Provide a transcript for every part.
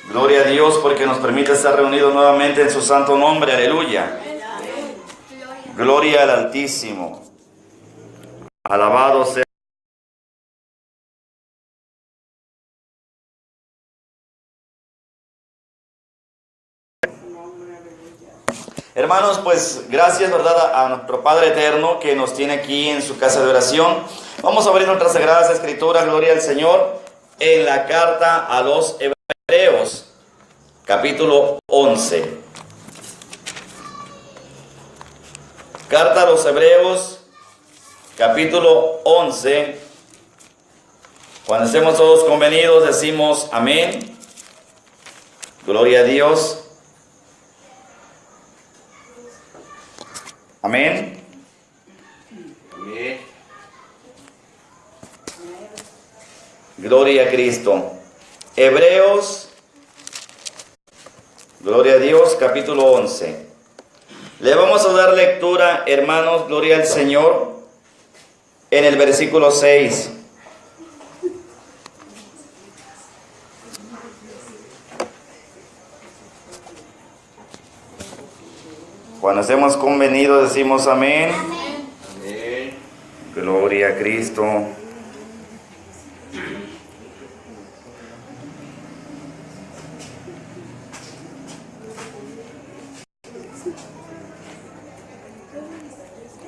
Gloria a Dios porque nos permite estar reunidos nuevamente en su santo nombre. Aleluya. Gloria al Altísimo. Alabado sea. Hermanos, pues gracias, ¿verdad?, a nuestro Padre Eterno que nos tiene aquí en su casa de oración. Vamos a abrir nuestras sagradas escrituras, gloria al Señor, en la carta a los Hebreos, capítulo 11. Carta a los Hebreos, capítulo 11. Cuando estemos todos convenidos decimos amén. Gloria a Dios. Amén. Amén. Gloria a Cristo. Hebreos, gloria a Dios, capítulo 11. Le vamos a dar lectura, hermanos, gloria al Señor, en el versículo 6. Cuando estemos convenidos decimos amén. Amén. Gloria a Cristo.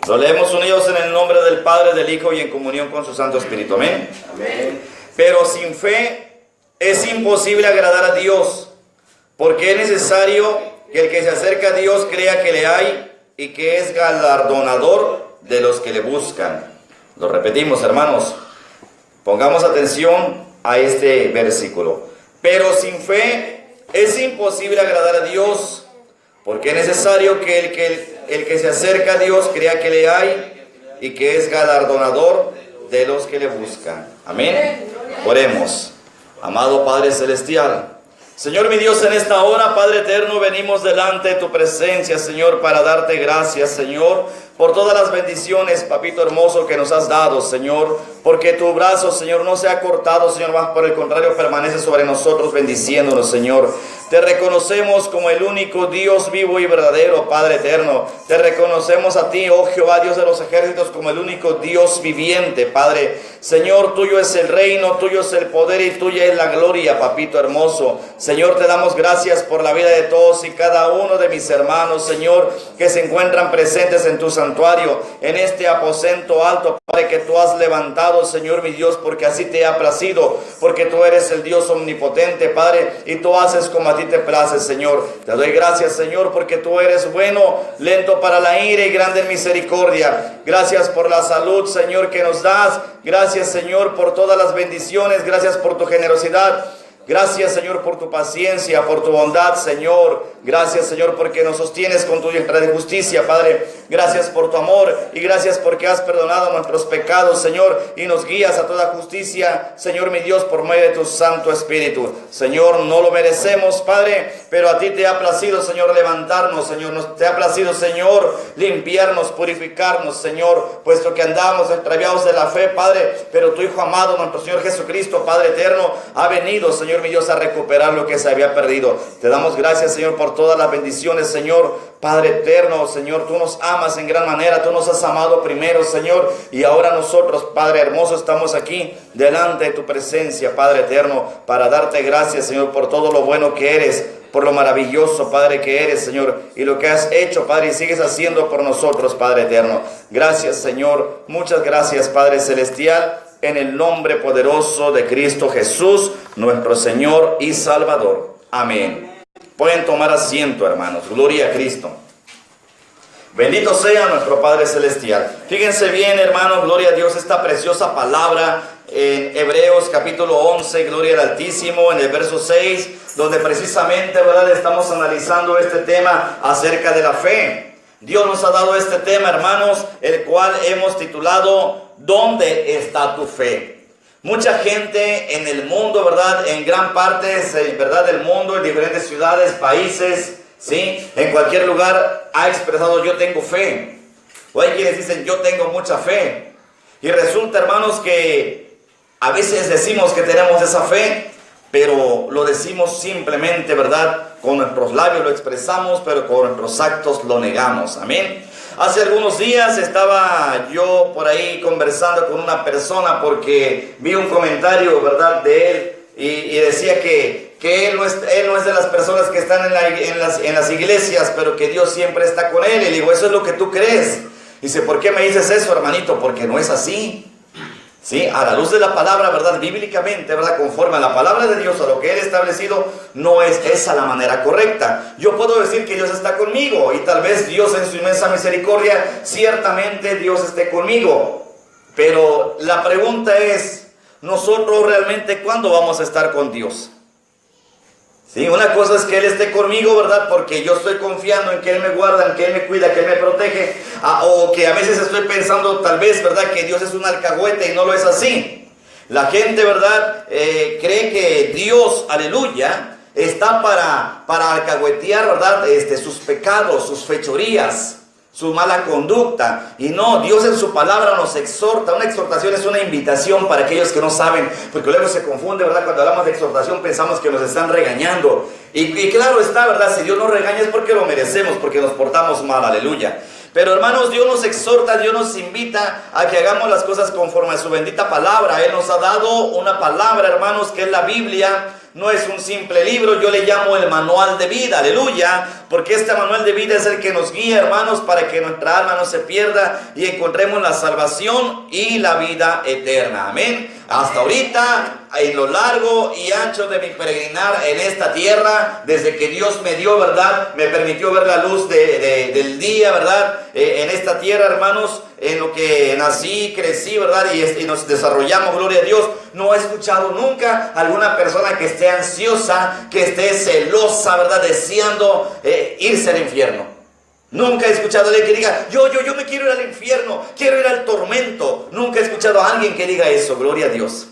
Lo leemos unidos en el nombre del Padre, del Hijo y en comunión con su Santo Espíritu. Amén. Amén. Pero sin fe es imposible agradar a Dios, porque es necesario que el que se acerca a Dios crea que le hay y que es galardonador de los que le buscan. Lo repetimos, hermanos. Pongamos atención a este versículo. Pero sin fe es imposible agradar a Dios, porque es necesario que el que se acerca a Dios crea que le hay y que es galardonador de los que le buscan. Amén. Oremos. Amado Padre Celestial, Señor mi Dios, en esta hora, Padre Eterno, venimos delante de tu presencia, Señor, para darte gracias, Señor, por todas las bendiciones, papito hermoso, que nos has dado, Señor, porque tu brazo, Señor, no se ha cortado, Señor, más por el contrario, permanece sobre nosotros, bendiciéndonos, Señor. Te reconocemos como el único Dios vivo y verdadero, Padre Eterno. Te reconocemos a ti, oh Jehová, Dios de los ejércitos, como el único Dios viviente, Padre. Señor, tuyo es el reino, tuyo es el poder y tuya es la gloria, papito hermoso. Señor, te damos gracias por la vida de todos y cada uno de mis hermanos, Señor, que se encuentran presentes en tu santuario, en este aposento alto, Padre, que tú has levantado, Señor mi Dios, porque así te ha placido, porque tú eres el Dios omnipotente, Padre, y tú haces como a ti te place, Señor. Te doy gracias, Señor, porque tú eres bueno, lento para la ira y grande en misericordia. Gracias por la salud, Señor, que nos das. Gracias, Señor, por todas las bendiciones. Gracias por tu generosidad. Gracias, Señor, por tu paciencia, por tu bondad, Señor. Gracias, Señor, porque nos sostienes con tu diestra de justicia, Padre. Gracias por tu amor y gracias porque has perdonado nuestros pecados, Señor, y nos guías a toda justicia, Señor, mi Dios, por medio de tu Santo Espíritu. Señor, no lo merecemos, Padre, pero a ti te ha placido, Señor, levantarnos, Señor. Te ha placido, Señor, limpiarnos, purificarnos, Señor, puesto que andamos extraviados de la fe, Padre, pero tu Hijo amado, nuestro Señor Jesucristo, Padre eterno, ha venido, Señor mi Dios, a recuperar lo que se había perdido. Te damos gracias, Señor, por todas las bendiciones, Señor. Padre eterno, Señor, tú nos amas en gran manera, tú nos has amado primero, Señor, y ahora nosotros, Padre hermoso, estamos aquí delante de tu presencia, Padre eterno, para darte gracias, Señor, por todo lo bueno que eres, por lo maravilloso, Padre, que eres, Señor, y lo que has hecho, Padre, y sigues haciendo por nosotros, Padre eterno. Gracias, Señor, muchas gracias, Padre celestial, en el nombre poderoso de Cristo Jesús, nuestro Señor y Salvador. Amén. Pueden tomar asiento, hermanos. Gloria a Cristo. Bendito sea nuestro Padre Celestial. Fíjense bien, hermanos, gloria a Dios, esta preciosa palabra en Hebreos capítulo 11, gloria al Altísimo, en el verso 6, donde precisamente, ¿verdad?, estamos analizando este tema acerca de la fe. Dios nos ha dado este tema, hermanos, el cual hemos titulado ¿Dónde está tu fe? Mucha gente en el mundo, ¿verdad?, en gran parte, ¿verdad?, del mundo, en diferentes ciudades, países, ¿sí?, en cualquier lugar ha expresado yo tengo fe. O hay quienes dicen yo tengo mucha fe. Y resulta, hermanos, que a veces decimos que tenemos esa fe, pero lo decimos simplemente, ¿verdad? Con nuestros labios lo expresamos, pero con nuestros actos lo negamos. Amén. Hace algunos días estaba yo por ahí conversando con una persona porque vi un comentario, ¿verdad?, de él y decía que él no es de las personas que están en las iglesias, pero que Dios siempre está con él. Y le digo, eso es lo que tú crees. Dice, ¿por qué me dices eso, hermanito? Porque no es así. Sí, a la luz de la palabra, ¿verdad? Bíblicamente, ¿verdad? Conforme a la palabra de Dios, a lo que Él ha establecido, no es esa la manera correcta. Yo puedo decir que Dios está conmigo y tal vez Dios en su inmensa misericordia, ciertamente Dios esté conmigo. Pero la pregunta es, ¿nosotros realmente cuándo vamos a estar con Dios? Sí, una cosa es que Él esté conmigo, ¿verdad? Porque yo estoy confiando en que Él me guarda, en que Él me cuida, que Él me protege. O que a veces estoy pensando tal vez, ¿verdad?, que Dios es un alcahuete y no lo es así. La gente, ¿verdad?, cree que Dios, aleluya, está para alcahuetear, ¿verdad?, sus pecados, sus fechorías, su mala conducta. Y no, Dios en su palabra nos exhorta. Una exhortación es una invitación para aquellos que no saben, porque luego se confunde, ¿verdad? Cuando hablamos de exhortación pensamos que nos están regañando. Y claro está, ¿verdad? Si Dios nos regaña es porque lo merecemos, porque nos portamos mal, aleluya. Pero hermanos, Dios nos exhorta, Dios nos invita a que hagamos las cosas conforme a su bendita palabra. Él nos ha dado una palabra, hermanos, que es la Biblia. No es un simple libro, yo le llamo el manual de vida, aleluya, porque este manual de vida es el que nos guía, hermanos, para que nuestra alma no se pierda y encontremos la salvación y la vida eterna, amén. Hasta ahorita, en lo largo y ancho de mi peregrinar en esta tierra, desde que Dios me dio, ¿verdad?, me permitió ver la luz del día, ¿verdad?, en esta tierra, hermanos, en lo que nací, crecí, ¿verdad?, y nos desarrollamos, gloria a Dios. No he escuchado nunca a alguna persona que esté ansiosa, que esté celosa, ¿verdad?, deseando irse al infierno. Nunca he escuchado a alguien que diga, yo me quiero ir al infierno, quiero ir al tormento. Nunca he escuchado a alguien que diga eso, gloria a Dios.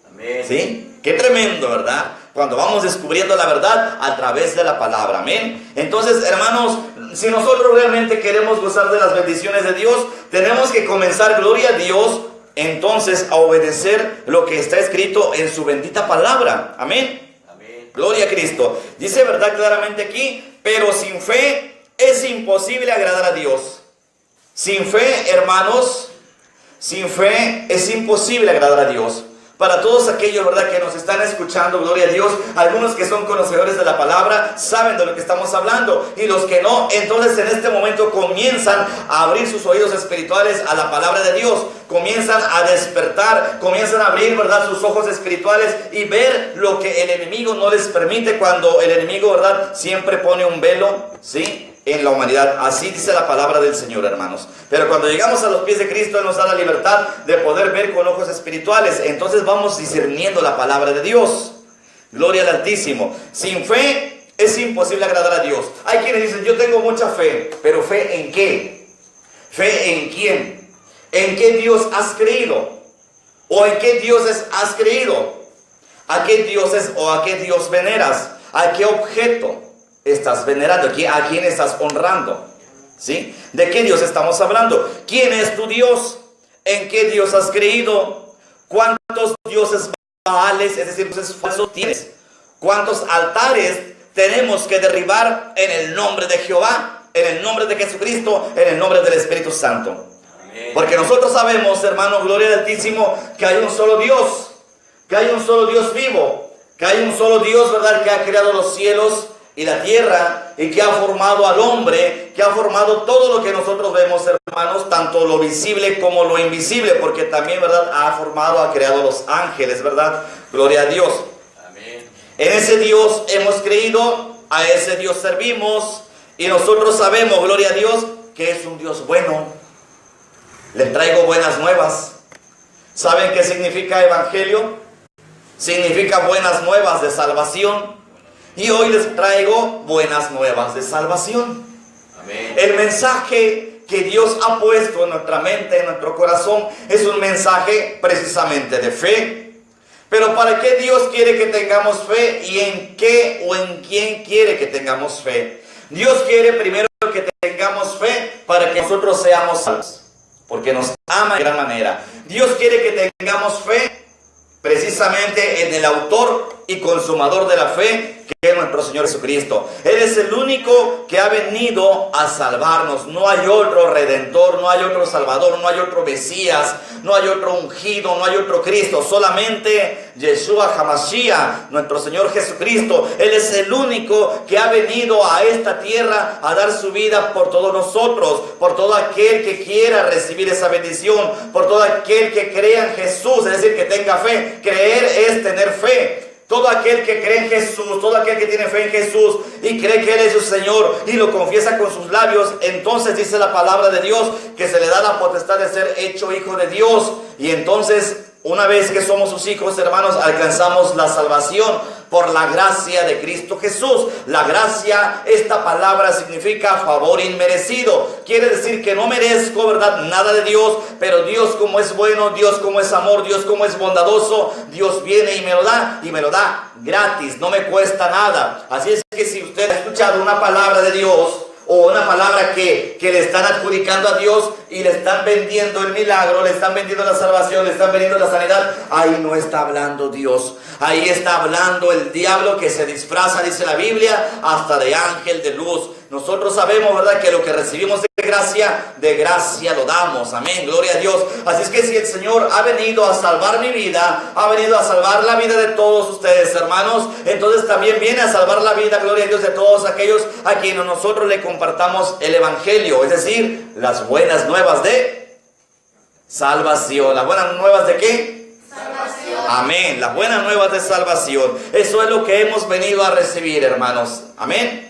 Amén. ¿Sí? Qué tremendo, ¿verdad? Cuando vamos descubriendo la verdad a través de la palabra, amén. Entonces, hermanos, si nosotros realmente queremos gozar de las bendiciones de Dios, tenemos que comenzar, gloria a Dios, entonces a obedecer lo que está escrito en su bendita palabra, amén. Amén. Gloria a Cristo. Dice, ¿verdad?, claramente aquí, pero sin fe es imposible agradar a Dios. Sin fe, hermanos, sin fe es imposible agradar a Dios. Para todos aquellos, ¿verdad?, que nos están escuchando, gloria a Dios, algunos que son conocedores de la palabra saben de lo que estamos hablando, y los que no, entonces en este momento comienzan a abrir sus oídos espirituales a la palabra de Dios, comienzan a despertar, comienzan a abrir, ¿verdad?, sus ojos espirituales y ver lo que el enemigo no les permite, cuando el enemigo, ¿verdad?, siempre pone un velo, ¿sí?, en la humanidad. Así dice la palabra del Señor, hermanos. Pero cuando llegamos a los pies de Cristo, Él nos da la libertad de poder ver con ojos espirituales. Entonces vamos discerniendo la palabra de Dios. Gloria al Altísimo. Sin fe es imposible agradar a Dios. Hay quienes dicen, yo tengo mucha fe, pero ¿fe en qué? ¿Fe en quién? ¿En qué Dios has creído? ¿O en qué dioses has creído? ¿A qué dioses o a qué Dios veneras? ¿A qué objeto estás venerando? ¿A quién estás honrando? ¿Sí? ¿De qué Dios estamos hablando? ¿Quién es tu Dios? ¿En qué Dios has creído? ¿Cuántos dioses baales, es decir, dioses falsos tienes? ¿Cuántos altares tenemos que derribar en el nombre de Jehová, en el nombre de Jesucristo, en el nombre del Espíritu Santo? Amén. Porque nosotros sabemos, hermano, gloria al Altísimo, que hay un solo Dios, que hay un solo Dios vivo, que hay un solo Dios, ¿verdad?, que ha creado los cielos y la tierra, y que ha formado al hombre, que ha formado todo lo que nosotros vemos, hermanos, tanto lo visible como lo invisible, porque también, ¿verdad?, ha creado los ángeles, ¿verdad? Gloria a Dios. Amén. En ese Dios hemos creído, a ese Dios servimos, y nosotros sabemos, gloria a Dios, que es un Dios bueno. Les traigo buenas nuevas. ¿Saben qué significa evangelio? Significa buenas nuevas de salvación. Y hoy les traigo buenas nuevas de salvación. Amén. El mensaje que Dios ha puesto en nuestra mente, en nuestro corazón, es un mensaje precisamente de fe. Pero ¿para qué Dios quiere que tengamos fe? ¿Y en qué o en quién quiere que tengamos fe? Dios quiere primero que tengamos fe para que nosotros seamos salvos, porque nos ama de gran manera. Dios quiere que tengamos fe precisamente en el autor y consumador de la fe, que es nuestro Señor Jesucristo. Él es el único que ha venido a salvarnos. No hay otro Redentor, no hay otro Salvador, no hay otro Mesías, no hay otro ungido, no hay otro Cristo. Solamente Yeshua HaMashiach, nuestro Señor Jesucristo. Él es el único que ha venido a esta tierra a dar su vida por todos nosotros, por todo aquel que quiera recibir esa bendición, por todo aquel que crea en Jesús, es decir, que tenga fe. Creer es tener fe. Todo aquel que cree en Jesús, todo aquel que tiene fe en Jesús y cree que Él es su Señor y lo confiesa con sus labios, entonces dice la palabra de Dios que se le da la potestad de ser hecho hijo de Dios. Y entonces, una vez que somos sus hijos, hermanos, alcanzamos la salvación por la gracia de Cristo Jesús. La gracia, esta palabra significa favor inmerecido. Quiere decir que no merezco, ¿verdad?, nada de Dios, pero Dios como es bueno, Dios como es amor, Dios como es bondadoso, Dios viene y me lo da gratis, no me cuesta nada. Así es que si usted ha escuchado una palabra de Dios, o una palabra que le están adjudicando a Dios y le están vendiendo el milagro, le están vendiendo la salvación, le están vendiendo la sanidad, ahí no está hablando Dios. Ahí está hablando el diablo que se disfraza, dice la Biblia, hasta de ángel de luz. Nosotros sabemos, ¿verdad?, que lo que recibimos de gracia lo damos. Amén, gloria a Dios. Así es que si el Señor ha venido a salvar mi vida, ha venido a salvar la vida de todos ustedes, hermanos, entonces también viene a salvar la vida, gloria a Dios, de todos aquellos a quienes nosotros le compartamos el Evangelio, es decir, las buenas nuevas de salvación. ¿Las buenas nuevas de qué? Salvación. Amén, las buenas nuevas de salvación. Eso es lo que hemos venido a recibir, hermanos. Amén.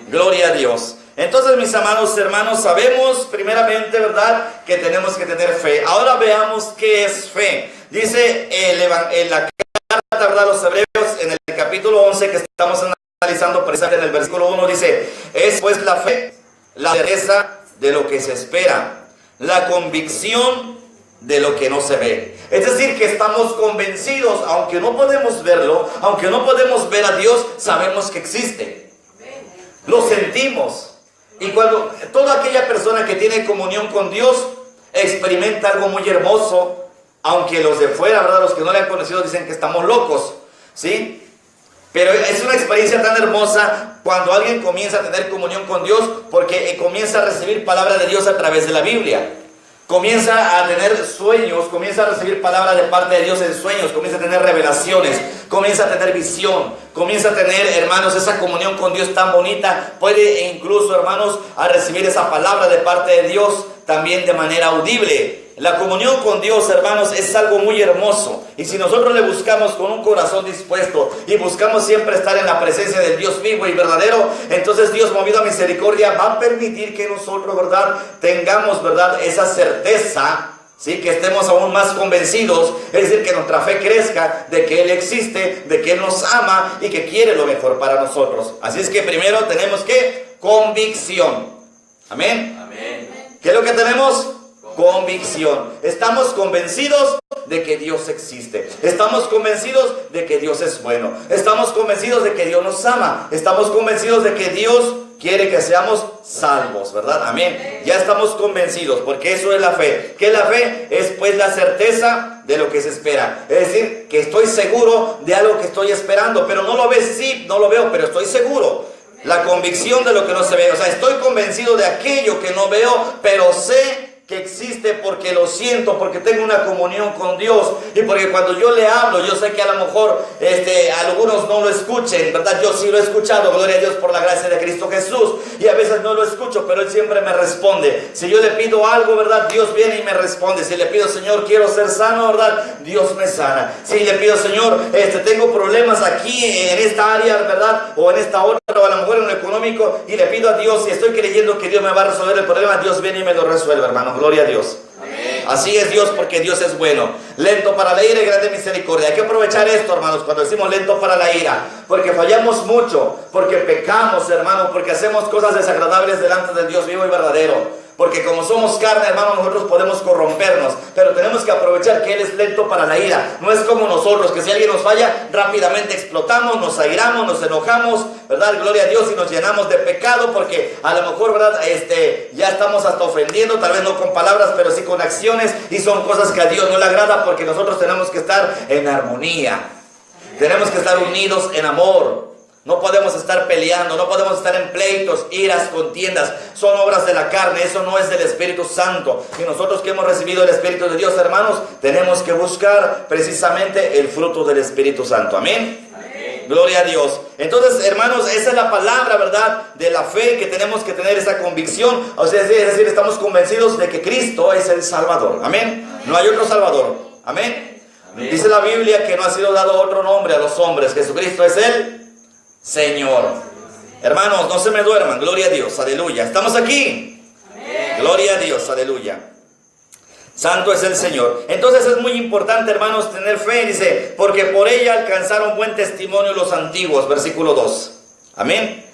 Gloria a Dios. Entonces, mis amados hermanos, sabemos primeramente, ¿verdad?, que tenemos que tener fe. Ahora veamos qué es fe. Dice en la carta, ¿verdad?, a los Hebreos, en el capítulo 11 que estamos analizando precisamente en el versículo 1, dice: es pues la fe, la certeza de lo que se espera, la convicción de lo que no se ve. Es decir, que estamos convencidos, aunque no podemos verlo, aunque no podemos ver a Dios, sabemos que existe. Lo sentimos. Y cuando toda aquella persona que tiene comunión con Dios experimenta algo muy hermoso, aunque los de fuera, ¿verdad?, los que no le han conocido dicen que estamos locos, ¿sí? Pero es una experiencia tan hermosa cuando alguien comienza a tener comunión con Dios, porque comienza a recibir palabra de Dios a través de la Biblia. Comienza a tener sueños, comienza a recibir palabra de parte de Dios en sueños, comienza a tener revelaciones, comienza a tener visión, comienza a tener, hermanos, esa comunión con Dios tan bonita. Puede incluso, hermanos, a recibir esa palabra de parte de Dios también de manera audible. La comunión con Dios, hermanos, es algo muy hermoso. Y si nosotros le buscamos con un corazón dispuesto y buscamos siempre estar en la presencia del Dios vivo y verdadero, entonces Dios, movido a misericordia, va a permitir que nosotros, ¿verdad?, tengamos, ¿verdad?, esa certeza, ¿sí?, que estemos aún más convencidos, es decir, que nuestra fe crezca de que Él existe, de que Él nos ama y que quiere lo mejor para nosotros. Así es que primero tenemos que convicción. Amén. Amén. ¿Qué es lo que tenemos? Convicción. Estamos convencidos de que Dios existe. Estamos convencidos de que Dios es bueno. Estamos convencidos de que Dios nos ama. Estamos convencidos de que Dios quiere que seamos salvos, ¿verdad? Amén. Ya estamos convencidos, porque eso es la fe. ¿Qué es la fe? Es pues la certeza de lo que se espera. Es decir, que estoy seguro de algo que estoy esperando, pero no lo ves, sí, no lo veo, pero estoy seguro. La convicción de lo que no se ve. O sea, estoy convencido de aquello que no veo, pero sé que existe porque lo siento, porque tengo una comunión con Dios y porque cuando yo le hablo, yo sé que a lo mejor algunos no lo escuchen, ¿verdad? Yo sí lo he escuchado, gloria a Dios por la gracia de Cristo Jesús, y a veces no lo escucho, pero Él siempre me responde. Si yo le pido algo, ¿verdad?, Dios viene y me responde. Si le pido: Señor, quiero ser sano, ¿verdad?, Dios me sana. Si le pido: Señor, tengo problemas aquí en esta área, ¿verdad?, o en esta otra, o a lo mejor en lo económico, y le pido a Dios y estoy creyendo que Dios me va a resolver el problema, Dios viene y me lo resuelve, hermano. Gloria a Dios. Amén. Así es Dios, porque Dios es bueno, lento para la ira y grande misericordia. Hay que aprovechar esto, hermanos, cuando decimos lento para la ira, porque fallamos mucho, porque pecamos, hermanos, porque hacemos cosas desagradables delante del Dios vivo y verdadero. Porque como somos carne, hermanos, nosotros podemos corrompernos, pero tenemos que aprovechar que Él es lento para la ira. No es como nosotros, que si alguien nos falla, rápidamente explotamos, nos airamos, nos enojamos, ¿verdad? Gloria a Dios, y nos llenamos de pecado, porque a lo mejor, ¿verdad?, ya estamos hasta ofendiendo, tal vez no con palabras, pero sí con acciones, y son cosas que a Dios no le agrada, porque nosotros tenemos que estar en armonía. Tenemos que estar unidos en amor. No podemos estar peleando, no podemos estar en pleitos, iras, contiendas. Son obras de la carne, eso no es del Espíritu Santo. Y nosotros que hemos recibido el Espíritu de Dios, hermanos, tenemos que buscar precisamente el fruto del Espíritu Santo. Amén. Amén. Gloria a Dios. Entonces, hermanos, esa es la palabra, ¿verdad? De la fe, que tenemos que tener esa convicción. O sea, es decir, estamos convencidos de que Cristo es el Salvador. Amén. Amén. No hay otro Salvador. Amén. Amén. Dice la Biblia que no ha sido dado otro nombre a los hombres. Jesucristo es el Señor. Hermanos, no se me duerman. Gloria a Dios, aleluya. Estamos aquí. Amén. Gloria a Dios, aleluya. Santo es el Señor. Entonces es muy importante, hermanos, tener fe. Dice, porque por ella alcanzaron buen testimonio los antiguos. Versículo 2. Amén.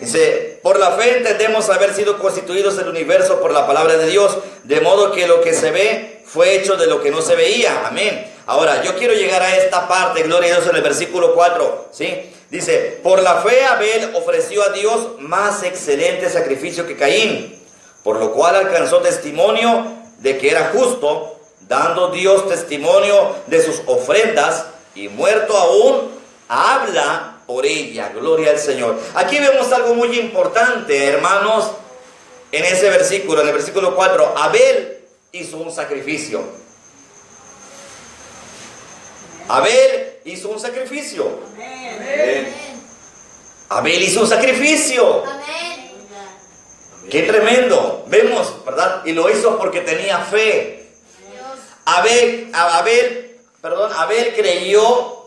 Dice, por la fe entendemos haber sido constituidos el universo por la palabra de Dios, de modo que lo que se ve fue hecho de lo que no se veía. Amén. Ahora, yo quiero llegar a esta parte, gloria a Dios, en el versículo 4, ¿sí? Dice, por la fe Abel ofreció a Dios más excelente sacrificio que Caín, por lo cual alcanzó testimonio de que era justo, dando Dios testimonio de sus ofrendas, y muerto aún, habla por ella. Gloria al Señor. Aquí vemos algo muy importante, hermanos, en ese versículo, en el versículo 4. Abel hizo un sacrificio. Abel hizo un sacrificio. Amén. Abel hizo un sacrificio. Amén. Qué tremendo. Vemos, ¿verdad? Y lo hizo porque tenía fe. Abel creyó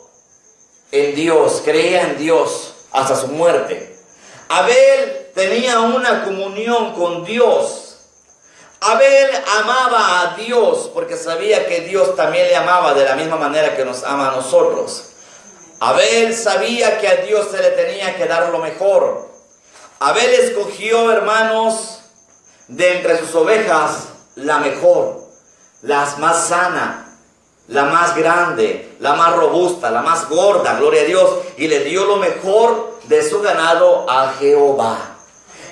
en Dios, creía en Dios hasta su muerte. Abel tenía una comunión con Dios. Abel amaba a Dios porque sabía que Dios también le amaba de la misma manera que nos ama a nosotros. Abel sabía que a Dios se le tenía que dar lo mejor. Abel escogió, hermanos, de entre sus ovejas la mejor, la más sana, la más grande, la más robusta, la más gorda, gloria a Dios, y le dio lo mejor de su ganado a Jehová.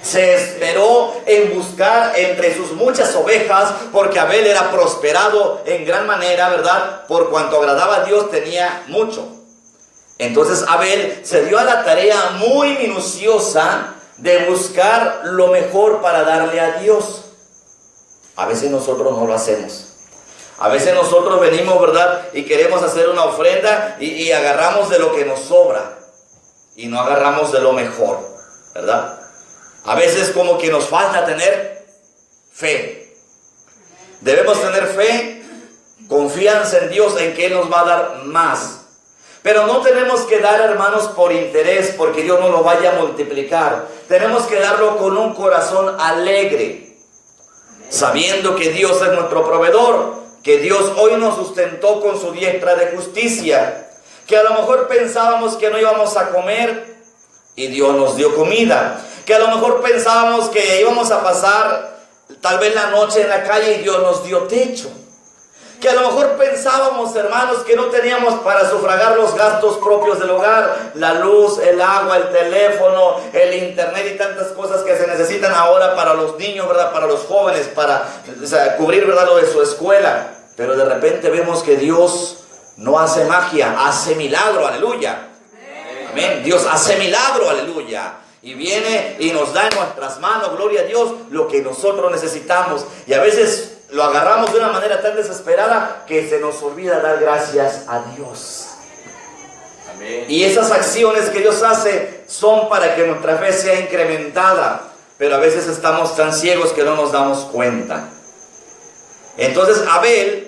Se esperó en buscar entre sus muchas ovejas, porque Abel era prosperado en gran manera, ¿verdad? Por cuanto agradaba a Dios, tenía mucho. Entonces Abel se dio a la tarea muy minuciosa de buscar lo mejor para darle a Dios. A veces nosotros no lo hacemos. A veces nosotros venimos, ¿verdad? Y queremos hacer una ofrenda y agarramos de lo que nos sobra y no agarramos de lo mejor, ¿verdad? A veces como que nos falta tener fe. Debemos tener fe, confianza en Dios, en que Él nos va a dar más. Pero no tenemos que dar, hermanos, por interés, porque Dios no lo vaya a multiplicar. Tenemos que darlo con un corazón alegre, sabiendo que Dios es nuestro proveedor, que Dios hoy nos sustentó con su diestra de justicia, que a lo mejor pensábamos que no íbamos a comer y Dios nos dio comida, que a lo mejor pensábamos que íbamos a pasar tal vez la noche en la calle y Dios nos dio techo, que a lo mejor pensábamos, hermanos, que no teníamos para sufragar los gastos propios del hogar, la luz, el agua, el teléfono, el internet y tantas cosas que se necesitan ahora para los niños, ¿verdad? Para los jóvenes, para cubrir, ¿verdad?, lo de su escuela. Pero de repente vemos que Dios no hace magia, hace milagro, aleluya. Amén. Dios hace milagro, aleluya. Y viene y nos da en nuestras manos, gloria a Dios, lo que nosotros necesitamos. Y a veces lo agarramos de una manera tan desesperada que se nos olvida dar gracias a Dios. Amén. Y esas acciones que Dios hace son para que nuestra fe sea incrementada. Pero a veces estamos tan ciegos que no nos damos cuenta. Entonces Abel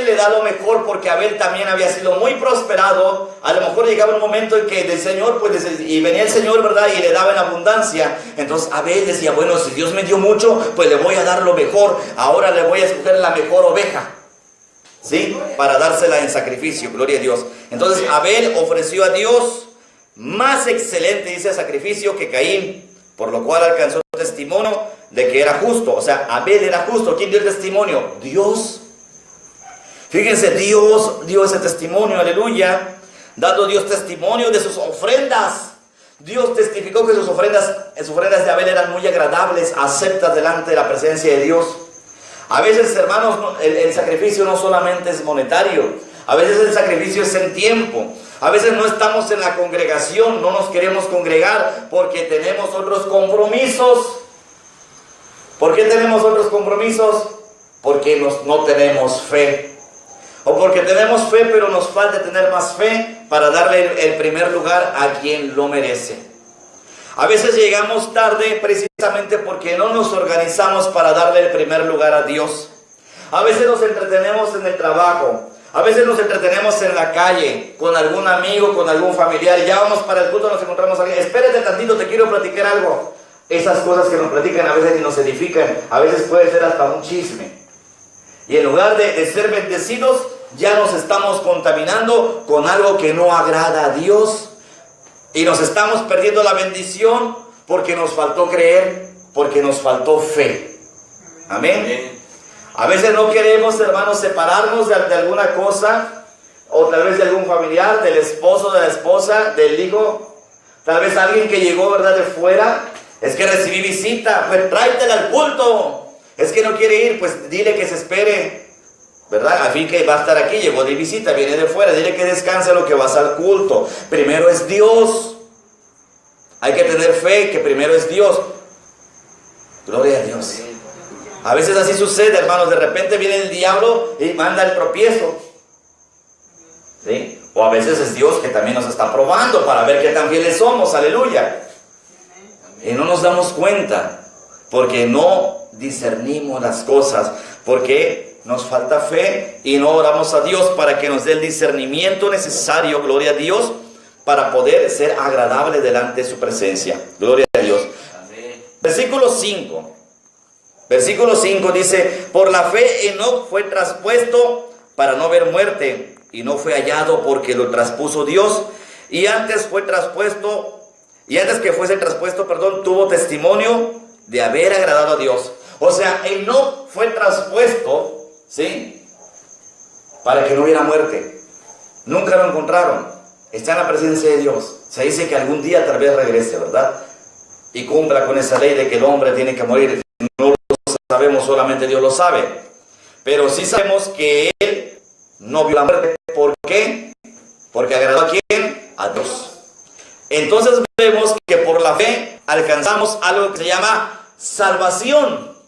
le da lo mejor porque Abel también había sido muy prosperado. A lo mejor llegaba un momento en que del Señor, pues, y venía el Señor, ¿verdad? Y le daba en abundancia. Entonces Abel decía, bueno, si Dios me dio mucho, pues le voy a dar lo mejor. Ahora le voy a escoger la mejor oveja, ¿sí? Para dársela en sacrificio, gloria a Dios. Entonces Abel ofreció a Dios más excelente, dice, sacrificio que Caín, por lo cual alcanzó testimonio de que era justo. O sea, Abel era justo. ¿Quién dio el testimonio? Dios. Fíjense, Dios dio ese testimonio, aleluya, dando Dios testimonio de sus ofrendas. Dios testificó que sus ofrendas de Abel eran muy agradables, aceptas delante de la presencia de Dios. A veces, hermanos, el sacrificio no solamente es monetario, a veces el sacrificio es en tiempo. A veces no estamos en la congregación, no nos queremos congregar porque tenemos otros compromisos. ¿Por qué tenemos otros compromisos? Porque no tenemos fe. O porque tenemos fe, pero nos falta tener más fe para darle el primer lugar a quien lo merece. A veces llegamos tarde precisamente porque no nos organizamos para darle el primer lugar a Dios. A veces nos entretenemos en el trabajo. A veces nos entretenemos en la calle, con algún amigo, con algún familiar. Ya vamos para el culto, nos encontramos a alguien. Espérate tantito, te quiero platicar algo. Esas cosas que nos platican a veces ni nos edifican. A veces puede ser hasta un chisme. Y en lugar de ser bendecidos, ya nos estamos contaminando con algo que no agrada a Dios. Y nos estamos perdiendo la bendición porque nos faltó creer, porque nos faltó fe. Amén. A veces no queremos, hermanos, separarnos de alguna cosa, o tal vez de algún familiar, del esposo, de la esposa, del hijo. Tal vez alguien que llegó, ¿verdad?, de fuera. Es que recibí visita, pues tráetela al culto. Es que no quiere ir, pues dile que se espere, ¿verdad? A fin que va a estar aquí, llegó de visita, viene de fuera, dile que descanse lo que vas al culto. Primero es Dios. Hay que tener fe que primero es Dios. Gloria a Dios. A veces así sucede, hermanos, de repente viene el diablo y manda el tropiezo. ¿Sí? O a veces es Dios que también nos está probando para ver qué tan fieles somos, aleluya. Y no nos damos cuenta, porque no discernimos las cosas, porque nos falta fe y no oramos a Dios para que nos dé el discernimiento necesario, gloria a Dios, para poder ser agradable delante de su presencia. Gloria a Dios. Amén. Versículo 5. Versículo 5 dice: por la fe Enoc fue traspuesto para no ver muerte, y no fue hallado porque lo traspuso Dios, y antes que fuese traspuesto, tuvo testimonio de haber agradado a Dios. O sea, Enoc fue traspuesto, ¿sí?, para que no hubiera muerte. Nunca lo encontraron. Está en la presencia de Dios. Se dice que algún día tal vez regrese, ¿verdad? Y cumpla con esa ley de que el hombre tiene que morir. No lo sabemos, solamente Dios lo sabe. Pero sí sabemos que él no vio la muerte. ¿Por qué? Porque agradó a ¿quién? A Dios. Entonces vemos que por la fe alcanzamos algo que se llama salvación.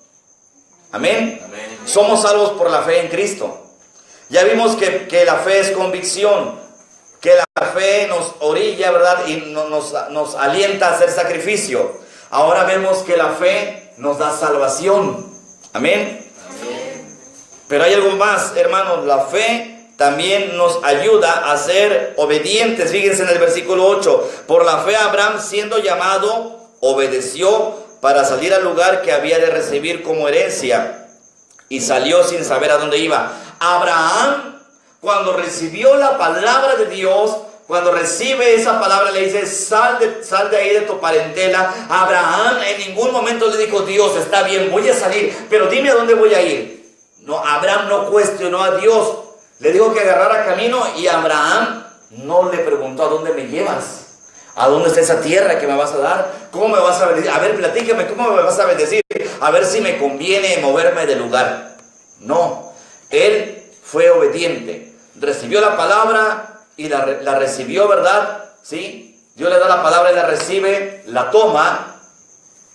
Amén. Amén. Somos salvos por la fe en Cristo. Ya vimos que la fe es convicción, que la fe nos orilla, ¿verdad?, y nos alienta a hacer sacrificio. Ahora vemos que la fe nos da salvación. Amén. Amén. Pero hay algo más, hermanos. La fe también nos ayuda a ser obedientes. Fíjense en el versículo 8. Por la fe Abraham, siendo llamado, obedeció para salir al lugar que había de recibir como herencia, y salió sin saber a dónde iba. Abraham, cuando recibió la palabra de Dios, cuando recibe esa palabra, le dice: sal de ahí de tu parentela. Abraham en ningún momento le dijo: Dios, está bien, voy a salir, pero dime a dónde voy a ir. No, Abraham no cuestionó a Dios. Le dijo que agarrara camino, y Abraham no le preguntó: ¿a dónde me llevas? ¿A dónde está esa tierra que me vas a dar? ¿Cómo me vas a bendecir? A ver, platícame, ¿cómo me vas a bendecir? A ver si me conviene moverme de lugar. No, él fue obediente. Recibió la palabra y la recibió, ¿verdad? ¿Sí? Dios le da la palabra y la recibe, la toma,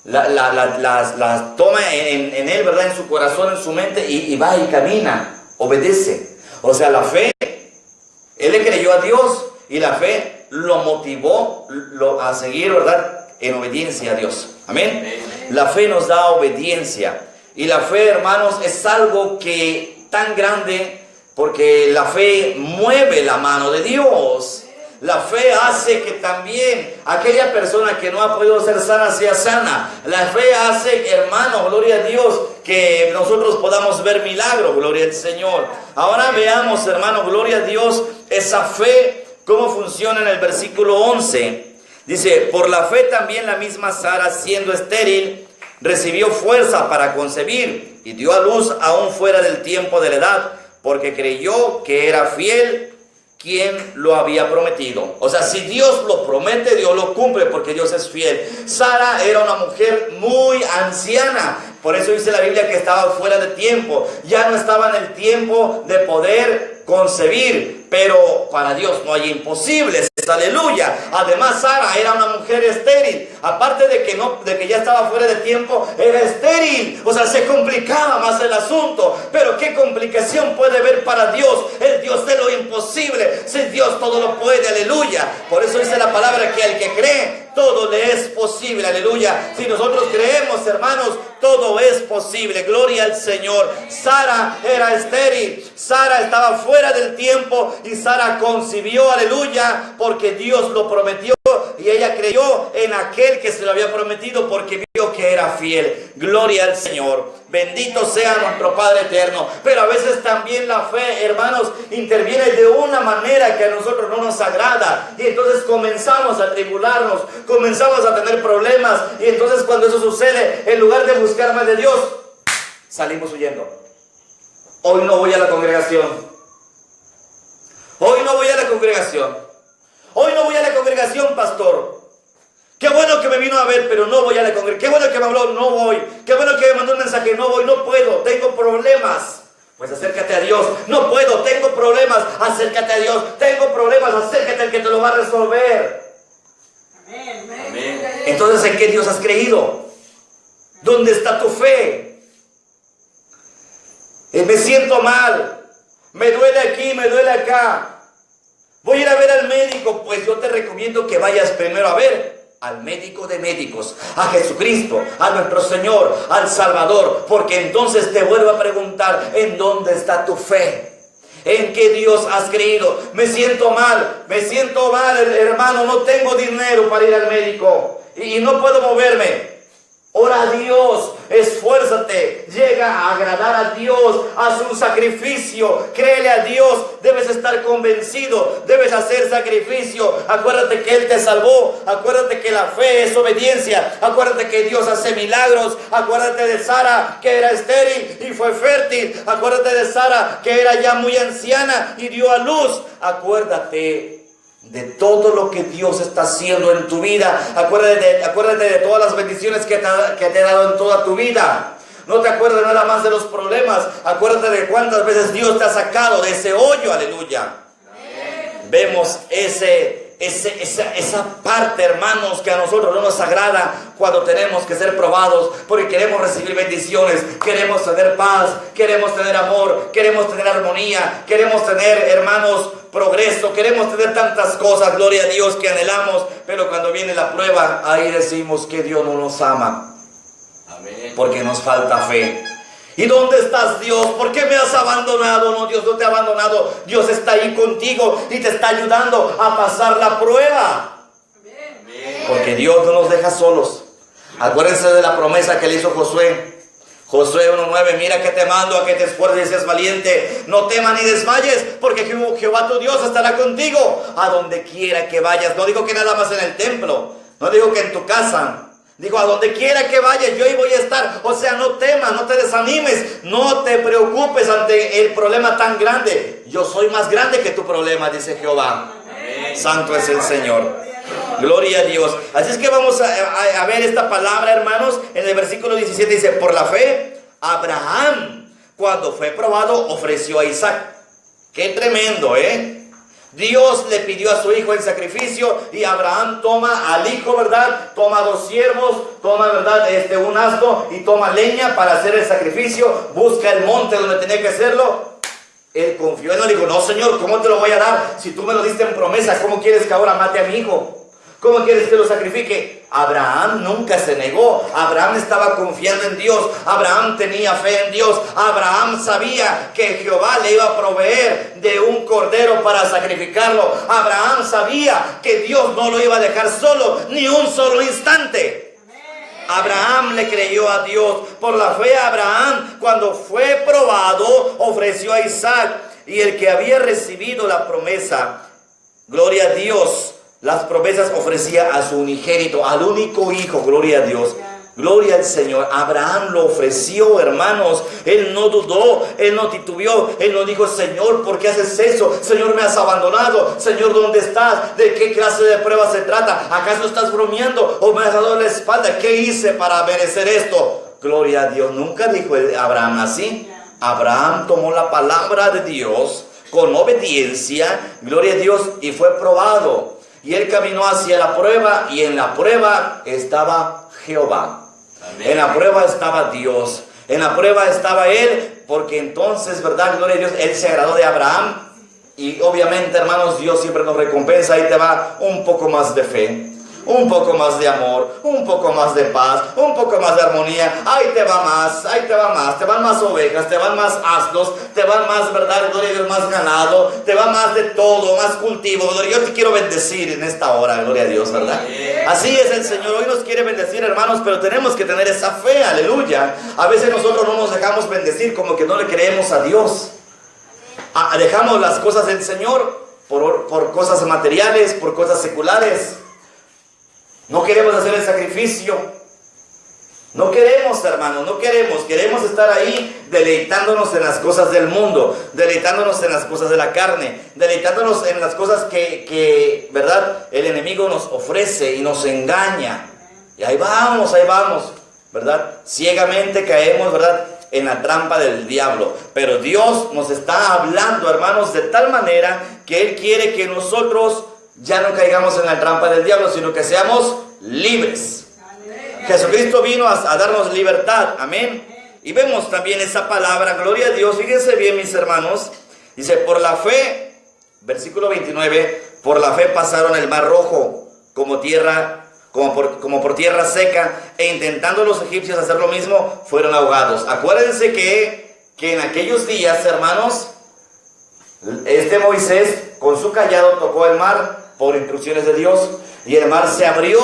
la toma en él, ¿verdad? En su corazón, en su mente, y va y camina, obedece. O sea, la fe, él le creyó a Dios, y la fe lo motivó a seguir, ¿verdad?, en obediencia a Dios. Amén. La fe nos da obediencia. Y la fe, hermanos, es algo que tan grande, porque la fe mueve la mano de Dios. La fe hace que también aquella persona que no ha podido ser sana sea sana. La fe hace, hermano, gloria a Dios, que nosotros podamos ver milagros, gloria al Señor. Ahora veamos, hermano, gloria a Dios, esa fe, cómo funciona en el versículo 11. Dice: por la fe también la misma Sara, siendo estéril, recibió fuerza para concebir, y dio a luz aún fuera del tiempo de la edad, porque creyó que era fiel quien lo había prometido. O sea, si Dios lo promete, Dios lo cumple, porque Dios es fiel. Sara era una mujer muy anciana. Por eso dice la Biblia que estaba fuera de tiempo. Ya no estaba en el tiempo de poder concebir. pero para Dios no hay imposibles. Aleluya. Además, Sara era una mujer estéril. Aparte de que ya estaba fuera de tiempo, era estéril. O sea, se complicaba más el asunto. Pero qué complicación puede haber para Dios, el Dios de lo imposible. Si Dios todo lo puede, aleluya. Por eso dice la palabra que al que cree, todo le es posible, aleluya. Si nosotros creemos, hermanos, todo es posible. Gloria al Señor. Sara era estéril. Sara estaba fuera del tiempo y Sara concibió, aleluya, porque Dios lo prometió y ella creyó en aquel que se lo había prometido porque vio que era fiel. Gloria al Señor. Bendito sea nuestro Padre eterno. Pero a veces también la fe, hermanos, interviene de una manera que a nosotros no nos agrada. Y entonces comenzamos a tribularnos, comenzamos a tener problemas. Y entonces cuando eso sucede, en lugar de buscar más de Dios, salimos huyendo. Hoy no voy a la congregación. Hoy no voy a la congregación. Hoy no voy a la congregación, pastor. Qué bueno que me vino a ver, pero no voy a la congregación. Qué bueno que me habló, no voy. Qué bueno que me mandó un mensaje, no voy, no puedo, tengo problemas. Pues acércate a Dios. No puedo, tengo problemas, acércate a Dios. Tengo problemas, acércate al que te lo va a resolver. Amén. Entonces, ¿en qué Dios has creído? ¿Dónde está tu fe? Me siento mal, me duele aquí, me duele acá. Voy a ir a ver al médico. Pues yo te recomiendo que vayas primero a ver al médico de médicos, a Jesucristo, a nuestro Señor, al Salvador, porque entonces te vuelvo a preguntar, ¿en dónde está tu fe? ¿En qué Dios has creído? Me siento mal, hermano, no tengo dinero para ir al médico y no puedo moverme. Ora a Dios, esfuérzate, llega a agradar a Dios, haz un sacrificio, créele a Dios, debes estar convencido, debes hacer sacrificio. Acuérdate que Él te salvó, acuérdate que la fe es obediencia, acuérdate que Dios hace milagros, acuérdate de Sara que era estéril y fue fértil, acuérdate de Sara que era ya muy anciana y dio a luz, acuérdate de todo lo que Dios está haciendo en tu vida. Acuérdate de todas las bendiciones que te ha dado en toda tu vida. No te acuerdes nada más de los problemas. Acuérdate de cuántas veces Dios te ha sacado de ese hoyo. Aleluya. Amén. Vemos esa parte, hermanos, que a nosotros no nos agrada cuando tenemos que ser probados, porque queremos recibir bendiciones, queremos tener paz, queremos tener amor, queremos tener armonía, queremos tener, hermanos, progreso, queremos tener tantas cosas, gloria a Dios, que anhelamos, pero cuando viene la prueba, ahí decimos que Dios no nos ama. Amén. Porque nos falta fe. ¿Y dónde estás, Dios? ¿Por qué me has abandonado? No, Dios no te ha abandonado. Dios está ahí contigo y te está ayudando a pasar la prueba. Amén. Porque Dios no nos deja solos. Acuérdense de la promesa que le hizo Josué. Josué 1:9, mira que te mando a que te esfuerces y seas valiente. No temas ni desmayes, porque Jehová tu Dios estará contigo a donde quiera que vayas. No digo que nada más en el templo. No digo que en tu casa. Digo, a donde quiera que vayas, yo ahí voy a estar. O sea, no temas, no te desanimes, no te preocupes ante el problema tan grande. Yo soy más grande que tu problema, dice Jehová. Amén. Santo es el Señor. Gloria a Dios. Así es que vamos a ver esta palabra, hermanos. En el versículo 17 dice, por la fe, Abraham, cuando fue probado, ofreció a Isaac. Qué tremendo, ¿eh? Dios le pidió a su hijo el sacrificio y Abraham toma al hijo, ¿verdad? Toma 2 siervos, toma, ¿verdad? Un asno y toma leña para hacer el sacrificio. Busca el monte donde tenía que hacerlo. Él confió, él no dijo, no, Señor, ¿cómo te lo voy a dar? Si tú me lo diste en promesa, ¿cómo quieres que ahora mate a mi hijo? ¿Cómo quieres que lo sacrifique? Abraham nunca se negó. Abraham estaba confiando en Dios. Abraham tenía fe en Dios. Abraham sabía que Jehová le iba a proveer de un cordero para sacrificarlo. Abraham sabía que Dios no lo iba a dejar solo ni un solo instante. Abraham le creyó a Dios. Por la fe, Abraham, cuando fue probado, ofreció a Isaac. Y el que había recibido la promesa, gloria a Dios, las promesas ofrecía a su unigénito, al único hijo, gloria a Dios. Gloria al Señor. Abraham lo ofreció, hermanos. Él no dudó, él no titubeó, él no dijo, Señor, ¿por qué haces eso? Señor, me has abandonado. Señor, ¿dónde estás? ¿De qué clase de prueba se trata? ¿Acaso estás bromeando o me has dado la espalda? ¿Qué hice para merecer esto? Gloria a Dios. Nunca dijo Abraham así. Abraham tomó la palabra de Dios, con obediencia, gloria a Dios, y fue probado. Y él caminó hacia la prueba, y en la prueba estaba Jehová. Amén. En la prueba estaba Dios. En la prueba estaba él, porque entonces, ¿verdad? Gloria a Dios, él se agradó de Abraham. Y obviamente, hermanos, Dios siempre nos recompensa. Ahí te va un poco más de fe, un poco más de amor, un poco más de paz, un poco más de armonía. Ahí te va más, ahí te va más. Te van más ovejas, te van más asnos, te van más, ¿verdad? Gloria a Dios, más ganado, te va más de todo, más cultivo. Yo te quiero bendecir en esta hora, gloria a Dios, ¿verdad? Así es el Señor, hoy nos quiere bendecir, hermanos, pero tenemos que tener esa fe, aleluya. A veces nosotros no nos dejamos bendecir, como que no le creemos a Dios. Dejamos las cosas del Señor por cosas materiales, por cosas seculares. No queremos hacer el sacrificio. No queremos, hermano, no queremos. Queremos estar ahí deleitándonos en las cosas del mundo, deleitándonos en las cosas de la carne, deleitándonos en las cosas que ¿verdad? El enemigo nos ofrece y nos engaña. Y ahí vamos, ¿verdad? Ciegamente caemos, ¿verdad? En la trampa del diablo. Pero Dios nos está hablando, hermanos, de tal manera que Él quiere que nosotros ya no caigamos en la trampa del diablo, sino que seamos libres. Amén. Jesucristo vino a darnos libertad, amén. Y vemos también esa palabra, gloria a Dios. Fíjense bien, mis hermanos, dice, por la fe, versículo 29, por la fe pasaron el mar rojo como por tierra seca, e intentando los egipcios hacer lo mismo, fueron ahogados. Acuérdense que en aquellos días, hermanos, Moisés con su callado tocó el mar por instrucciones de Dios, y el mar se abrió.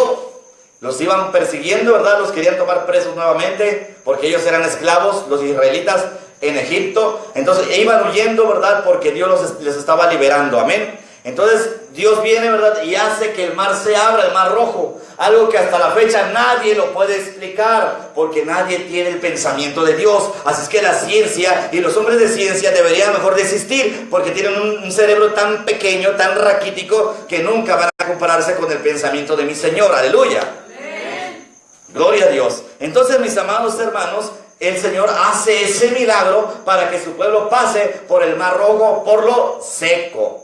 Los iban persiguiendo, ¿verdad? Los querían tomar presos nuevamente, porque ellos eran esclavos, los israelitas, en Egipto. Entonces iban huyendo, ¿verdad? Porque Dios les estaba liberando, amén. Entonces Dios viene, ¿verdad? Y hace que el mar se abra, el mar rojo. Algo que hasta la fecha nadie lo puede explicar, porque nadie tiene el pensamiento de Dios. Así es que la ciencia y los hombres de ciencia deberían mejor desistir, porque tienen un cerebro tan pequeño, tan raquítico, que nunca van a compararse con el pensamiento de mi Señor. Aleluya. Amén. Gloria a Dios. Entonces, mis amados hermanos, el Señor hace ese milagro para que su pueblo pase por el mar rojo, por lo seco.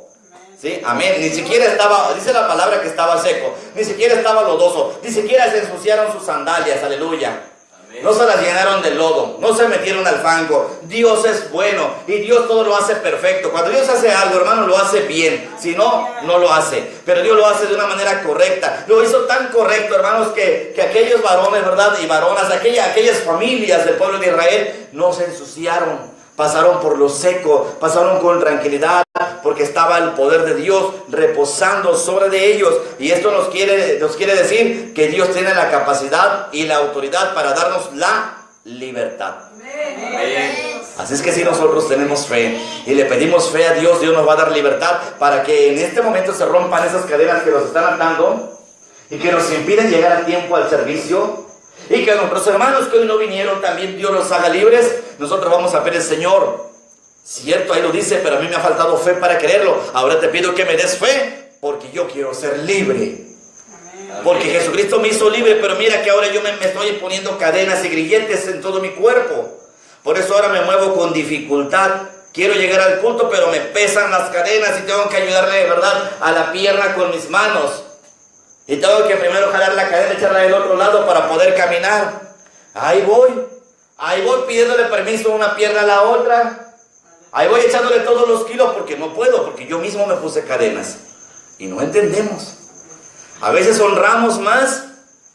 ¿Sí? Amén. Ni siquiera estaba, dice la palabra que estaba seco, ni siquiera estaba lodoso, ni siquiera se ensuciaron sus sandalias, aleluya. Amén. No se las llenaron de lodo, no se metieron al fango. Dios es bueno y Dios todo lo hace perfecto. Cuando Dios hace algo, hermano, lo hace bien. Si no, no lo hace. Pero Dios lo hace de una manera correcta. Lo hizo tan correcto, hermanos, que aquellos varones, ¿verdad? Y varonas, aquellas familias del pueblo de Israel no se ensuciaron. Pasaron por lo seco, pasaron con tranquilidad, porque estaba el poder de Dios reposando sobre de ellos. Y esto nos quiere decir que Dios tiene la capacidad y la autoridad para darnos la libertad. Amén. Así es que si nosotros tenemos fe y le pedimos fe a Dios, Dios nos va a dar libertad para que en este momento se rompan esas cadenas que nos están atando y que nos impiden llegar a tiempo al servicio. Y que nuestros hermanos que hoy no vinieron, también Dios los haga libres. Nosotros vamos a pedir, Señor, cierto, ahí lo dice, pero a mí me ha faltado fe para creerlo. Ahora te pido que me des fe, porque yo quiero ser libre. Amén. Porque Jesucristo me hizo libre, pero mira que ahora yo me estoy poniendo cadenas y grilletes en todo mi cuerpo. Por eso ahora me muevo con dificultad. Quiero llegar al culto, pero me pesan las cadenas y tengo que ayudarle, ¿verdad?, a la pierna con mis manos. Y tengo que primero jalar la cadena y echarla del otro lado para poder caminar. Ahí voy pidiéndole permiso a una pierna a la otra. Ahí voy echándole todos los kilos porque no puedo, porque yo mismo me puse cadenas. Y no entendemos. A veces honramos más,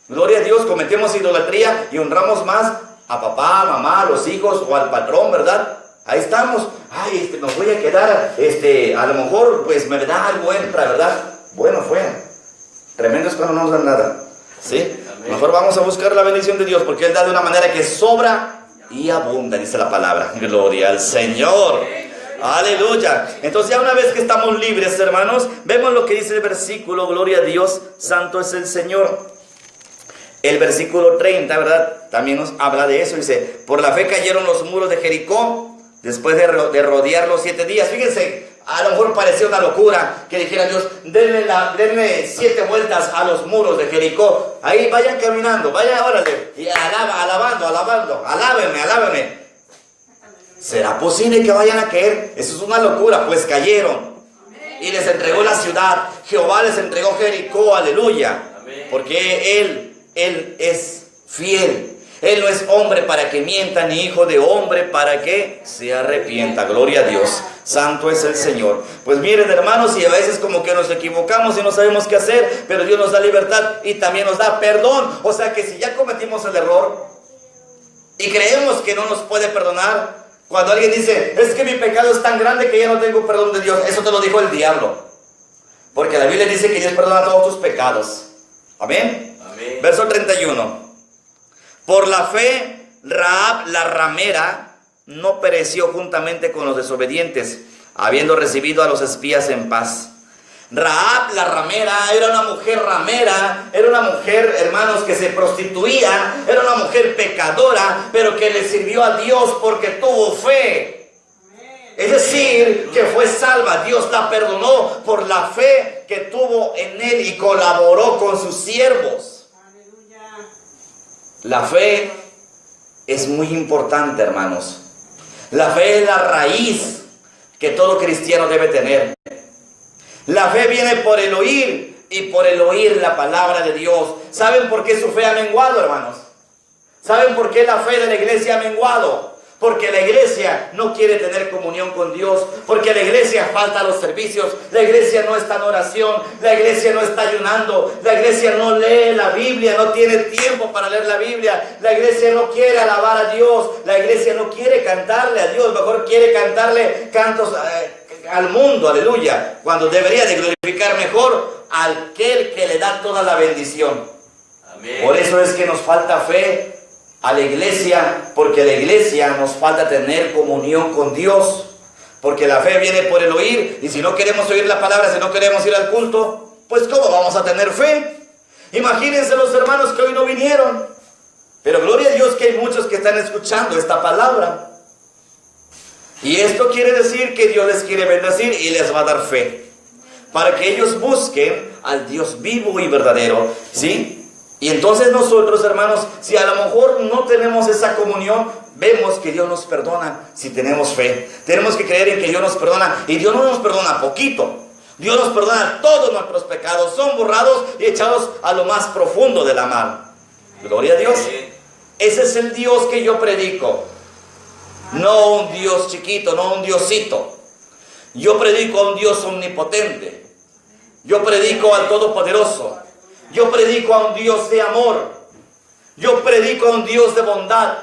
gloria a Dios, cometemos idolatría y honramos más a papá, a mamá, a los hijos o al patrón, ¿verdad? Ahí estamos. Ay, nos voy a quedar, a lo mejor pues me da algo extra, ¿verdad? Bueno, fue. Tremendo es cuando no nos dan nada, ¿sí? Amén. Mejor vamos a buscar la bendición de Dios, porque Él da de una manera que sobra y abunda, dice la palabra. Gloria al Señor. Aleluya. Entonces ya una vez que estamos libres, hermanos, vemos lo que dice el versículo, gloria a Dios, santo es el Señor. El versículo 30, ¿verdad? También nos habla de eso, dice, por la fe cayeron los muros de Jericó, después de rodearlos 7 días. Fíjense, a lo mejor parecía una locura que dijera Dios, denle 7 vueltas a los muros de Jericó. Ahí vayan caminando, vayan, órale, y alábenme. ¿será posible que vayan a caer? Eso es una locura, pues cayeron. Y les entregó la ciudad. Jehová les entregó Jericó, aleluya. Porque Él es fiel. Él no es hombre para que mienta, ni hijo de hombre para que se arrepienta. Gloria a Dios. Santo es el Señor. Pues miren, hermanos, y a veces como que nos equivocamos y no sabemos qué hacer, pero Dios nos da libertad y también nos da perdón. O sea que si ya cometimos el error y creemos que no nos puede perdonar, cuando alguien dice, es que mi pecado es tan grande que ya no tengo perdón de Dios, eso te lo dijo el diablo. Porque la Biblia dice que Dios perdona todos tus pecados. Amén. Amén. Verso 31. Por la fe, Rahab la ramera no pereció juntamente con los desobedientes, habiendo recibido a los espías en paz. Rahab la ramera era una mujer ramera, era una mujer, hermanos, que se prostituía, era una mujer pecadora, pero que le sirvió a Dios porque tuvo fe. Es decir, que fue salva. Dios la perdonó por la fe que tuvo en Él y colaboró con sus siervos. La fe es muy importante, hermanos. La fe es la raíz que todo cristiano debe tener. La fe viene por el oír y por el oír la palabra de Dios. ¿Saben por qué su fe ha menguado, hermanos? ¿Saben por qué la fe de la iglesia ha menguado? Porque la iglesia no quiere tener comunión con Dios, porque la iglesia falta los servicios, la iglesia no está en oración, la iglesia no está ayunando, la iglesia no lee la Biblia, no tiene tiempo para leer la Biblia, la iglesia no quiere alabar a Dios, la iglesia no quiere cantarle a Dios, mejor quiere cantarle cantos al mundo, aleluya, cuando debería de glorificar mejor a aquel que le da toda la bendición. Amén. Por eso es que nos falta fe a la iglesia, porque a la iglesia nos falta tener comunión con Dios, porque la fe viene por el oír, y si no queremos oír la palabra, si no queremos ir al culto, pues ¿cómo vamos a tener fe? Imagínense los hermanos que hoy no vinieron, pero gloria a Dios que hay muchos que están escuchando esta palabra, y esto quiere decir que Dios les quiere bendecir y les va a dar fe, para que ellos busquen al Dios vivo y verdadero, ¿sí? Y entonces nosotros, hermanos, si a lo mejor no tenemos esa comunión, vemos que Dios nos perdona si tenemos fe. Tenemos que creer en que Dios nos perdona, y Dios no nos perdona poquito. Dios nos perdona todos nuestros pecados, son borrados y echados a lo más profundo de la mar. Gloria a Dios. Ese es el Dios que yo predico. No un Dios chiquito, no un Diosito. Yo predico a un Dios omnipotente. Yo predico al Todopoderoso. Yo predico a un Dios de amor. Yo predico a un Dios de bondad.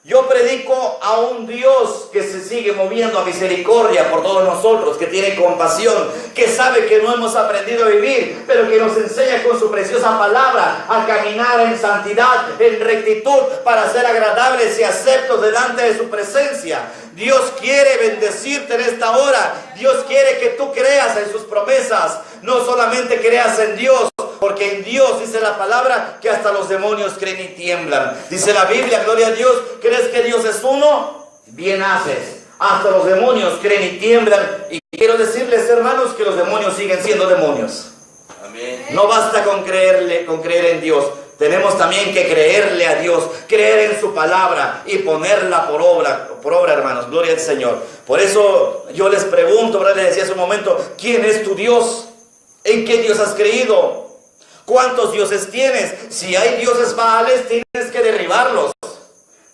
Yo predico a un Dios que se sigue moviendo a misericordia por todos nosotros, que tiene compasión, que sabe que no hemos aprendido a vivir, pero que nos enseña con su preciosa palabra a caminar en santidad, en rectitud, para ser agradables y aceptos delante de su presencia. Dios quiere bendecirte en esta hora. Dios quiere que tú creas en sus promesas, no solamente creas en Dios, porque en Dios dice la palabra que hasta los demonios creen y tiemblan. Dice la Biblia, gloria a Dios, ¿crees que Dios es uno? Bien haces. Hasta los demonios creen y tiemblan. Y quiero decirles, hermanos, que los demonios siguen siendo demonios. Amén. No basta con creer en Dios. Tenemos también que creerle a Dios, creer en su palabra y ponerla por obra, hermanos. Gloria al Señor. Por eso yo les pregunto, ¿verdad? Les decía hace un momento, ¿quién es tu Dios? ¿En qué Dios has creído? ¿Cuántos dioses tienes? Si hay dioses baales, tienes que derribarlos.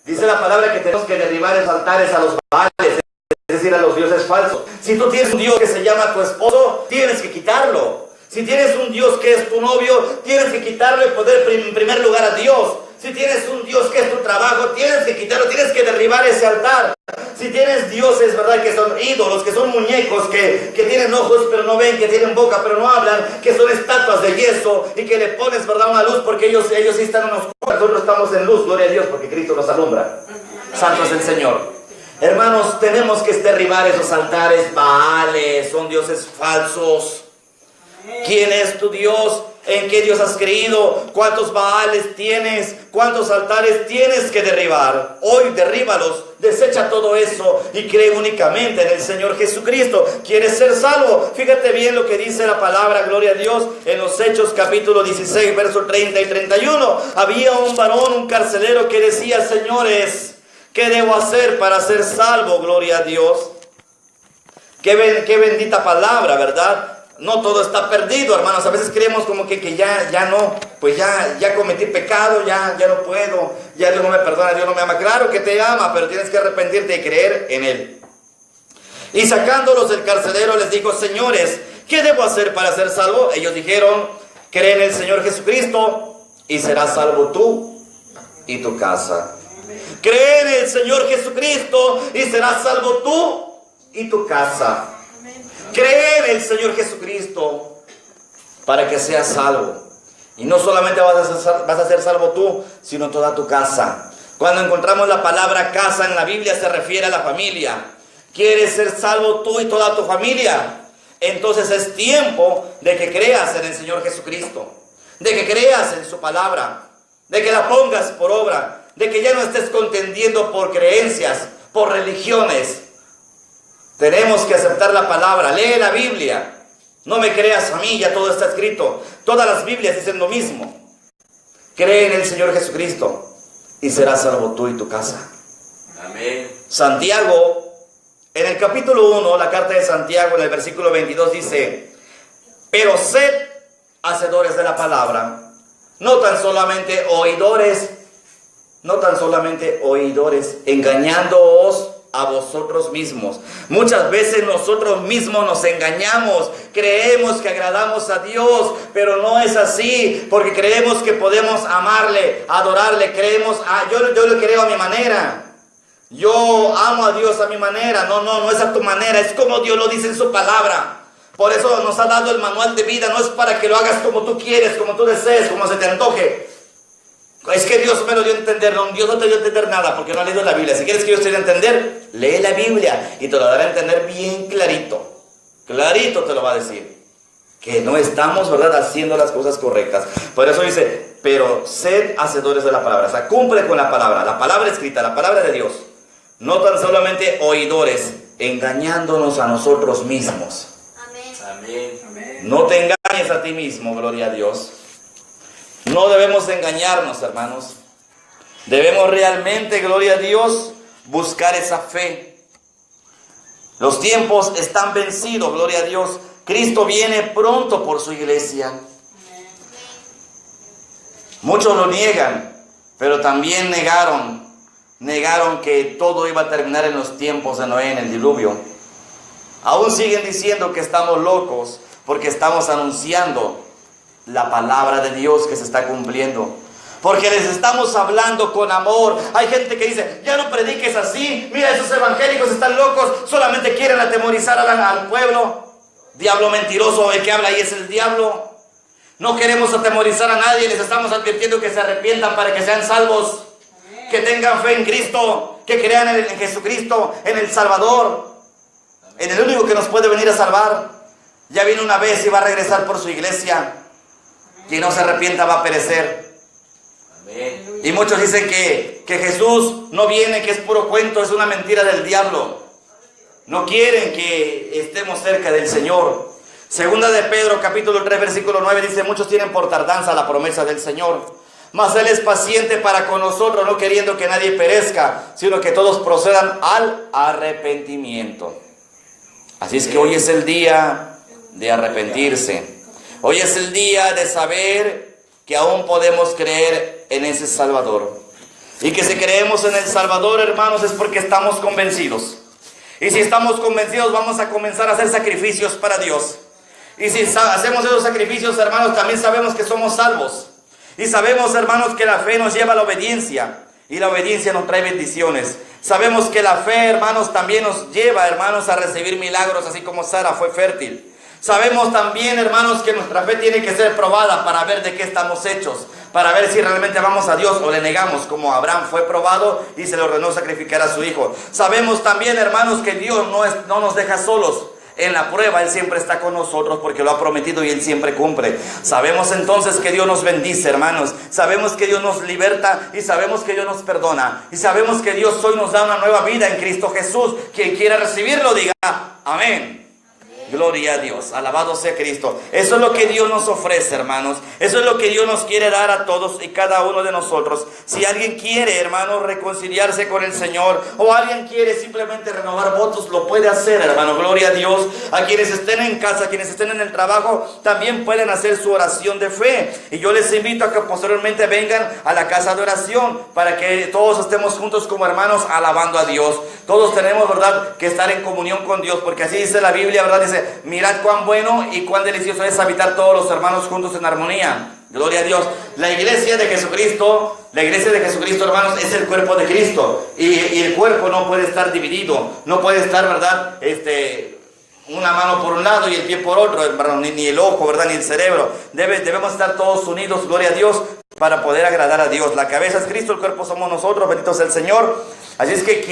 Dice la palabra que tenemos que derribar esos altares a los baales, es decir, a los dioses falsos. Si tú tienes un Dios que se llama tu esposo, tienes que quitarlo. Si tienes un Dios que es tu novio, tienes que quitarlo y poner en primer lugar a Dios. Si tienes un Dios que es tu trabajo, tienes que quitarlo, tienes que derribar ese altar. Si tienes dioses, ¿verdad?, que son ídolos, que son muñecos, que tienen ojos pero no ven, que tienen boca pero no hablan, que son estatuas de yeso y que le pones, ¿verdad?, una luz porque ellos sí están en oscuridad, nosotros estamos en luz, gloria a Dios, porque Cristo nos alumbra. Santo es el Señor. Hermanos, tenemos que derribar esos altares baales, son dioses falsos. ¿Quién es tu Dios? ¿En qué Dios has creído? ¿Cuántos baales tienes? ¿Cuántos altares tienes que derribar? Hoy derríbalos, desecha todo eso y cree únicamente en el Señor Jesucristo. ¿Quieres ser salvo? Fíjate bien lo que dice la palabra, gloria a Dios, en los Hechos capítulo 16, versos 30 y 31. Había un varón, un carcelero, que decía: señores, ¿Qué debo hacer para ser salvo? Gloria a Dios. Qué bendita palabra, ¿verdad? No todo está perdido, hermanos. A veces creemos como que ya no, pues ya cometí pecado, ya no puedo, ya Dios no me perdona, Dios no me ama. Claro que te ama, pero tienes que arrepentirte y creer en Él. Y sacándolos el carcelero les dijo: señores, ¿qué debo hacer para ser salvo? Ellos dijeron: cree en el Señor Jesucristo y serás salvo tú y tu casa. Cree en el Señor Jesucristo y serás salvo tú y tu casa. Cree en el Señor Jesucristo para que seas salvo. Y no solamente vas a ser salvo tú, sino toda tu casa. Cuando encontramos la palabra casa en la Biblia, se refiere a la familia. ¿Quieres ser salvo tú y toda tu familia? Entonces es tiempo de que creas en el Señor Jesucristo, de que creas en su palabra, de que la pongas por obra, de que ya no estés contendiendo por creencias, por religiones. Tenemos que aceptar la palabra. Lee la Biblia. No me creas a mí, ya todo está escrito. Todas las Biblias dicen lo mismo. Cree en el Señor Jesucristo y serás salvo tú y tu casa. Amén. Santiago, en el capítulo 1, la carta de Santiago, en el versículo 22 dice: pero sed hacedores de la palabra, no tan solamente oidores, engañándoos a vosotros mismos. Muchas veces nosotros mismos nos engañamos, creemos que agradamos a Dios, pero no es así, porque creemos que podemos amarle, adorarle, yo le creo a mi manera, yo amo a Dios a mi manera. No es a tu manera, es como Dios lo dice en su palabra. Por eso nos ha dado el manual de vida, no es para que lo hagas como tú quieres, como tú desees, como se te antoje. Es que Dios me lo dio a entender. No, Dios no te dio a entender nada porque no has leído la Biblia. Si quieres que Dios te dé a entender, lee la Biblia y te lo dará a entender bien clarito. Clarito te lo va a decir. Que no estamos, ¿verdad?, haciendo las cosas correctas. Por eso dice: pero sed hacedores de la palabra. O sea, cumple con la palabra escrita, la palabra de Dios. No tan solamente oidores, engañándonos a nosotros mismos. Amén. Amén. No te engañes a ti mismo, gloria a Dios. No debemos engañarnos, hermanos. Debemos realmente, gloria a Dios, buscar esa fe. Los tiempos están vencidos, gloria a Dios. Cristo viene pronto por su iglesia. Muchos lo niegan, pero también negaron que todo iba a terminar en los tiempos de Noé, en el diluvio. Aún siguen diciendo que estamos locos porque estamos anunciando la palabra de Dios que se está cumpliendo, porque les estamos hablando con amor. Hay gente que dice: ya no prediques así, mira, esos evangélicos están locos, solamente quieren atemorizar al pueblo. Diablo mentiroso, el que habla ahí es el diablo. No queremos atemorizar a nadie, les estamos advirtiendo que se arrepientan para que sean salvos, que tengan fe en Cristo, que crean en Jesucristo, en el Salvador, en el único que nos puede venir a salvar. Ya vino una vez y va a regresar por su iglesia. Quien no se arrepienta va a perecer. Amén. Y muchos dicen que Jesús no viene, que es puro cuento, es una mentira del diablo. No quieren que estemos cerca del Señor. Segunda de Pedro, capítulo 3, versículo 9 dice: muchos tienen por tardanza la promesa del Señor, mas Él es paciente para con nosotros, no queriendo que nadie perezca, sino que todos procedan al arrepentimiento. Así es que hoy es el día de arrepentirse. Hoy es el día de saber que aún podemos creer en ese Salvador. Y que si creemos en el Salvador, hermanos, es porque estamos convencidos. Y si estamos convencidos, vamos a comenzar a hacer sacrificios para Dios. Y si hacemos esos sacrificios, hermanos, también sabemos que somos salvos. Y sabemos, hermanos, que la fe nos lleva a la obediencia. Y la obediencia nos trae bendiciones. Sabemos que la fe, hermanos, también nos lleva, hermanos, a recibir milagros, así como Sara fue fértil. Sabemos también, hermanos, que nuestra fe tiene que ser probada para ver de qué estamos hechos, para ver si realmente amamos a Dios o le negamos, como Abraham fue probado y se le ordenó sacrificar a su hijo. Sabemos también, hermanos, que Dios no nos deja solos en la prueba. Él siempre está con nosotros porque lo ha prometido y Él siempre cumple. Sabemos entonces que Dios nos bendice, hermanos. Sabemos que Dios nos liberta y sabemos que Dios nos perdona. Y sabemos que Dios hoy nos da una nueva vida en Cristo Jesús. Quien quiera recibirlo, diga amén. Gloria a Dios, alabado sea Cristo. Eso es lo que Dios nos ofrece, hermanos. Eso es lo que Dios nos quiere dar a todos y cada uno de nosotros. Si alguien quiere, hermanos, reconciliarse con el Señor, o alguien quiere simplemente renovar votos, lo puede hacer, hermano. Gloria a Dios. A quienes estén en casa, a quienes estén en el trabajo, también pueden hacer su oración de fe. Y yo les invito a que posteriormente vengan a la casa de oración para que todos estemos juntos como hermanos alabando a Dios. Todos tenemos, ¿verdad?, que estar en comunión con Dios, porque así dice la Biblia, ¿verdad? Dice: mirad cuán bueno y cuán delicioso es habitar todos los hermanos juntos en armonía. Gloria a Dios. La iglesia de Jesucristo, hermanos, es el cuerpo de Cristo. Y el cuerpo no puede estar dividido. No puede estar, ¿verdad?, una mano por un lado y el pie por otro, hermano, ni el ojo, ¿verdad?, ni el cerebro. Debemos estar todos unidos, gloria a Dios, para poder agradar a Dios. La cabeza es Cristo, el cuerpo somos nosotros, bendito sea el Señor. Así es que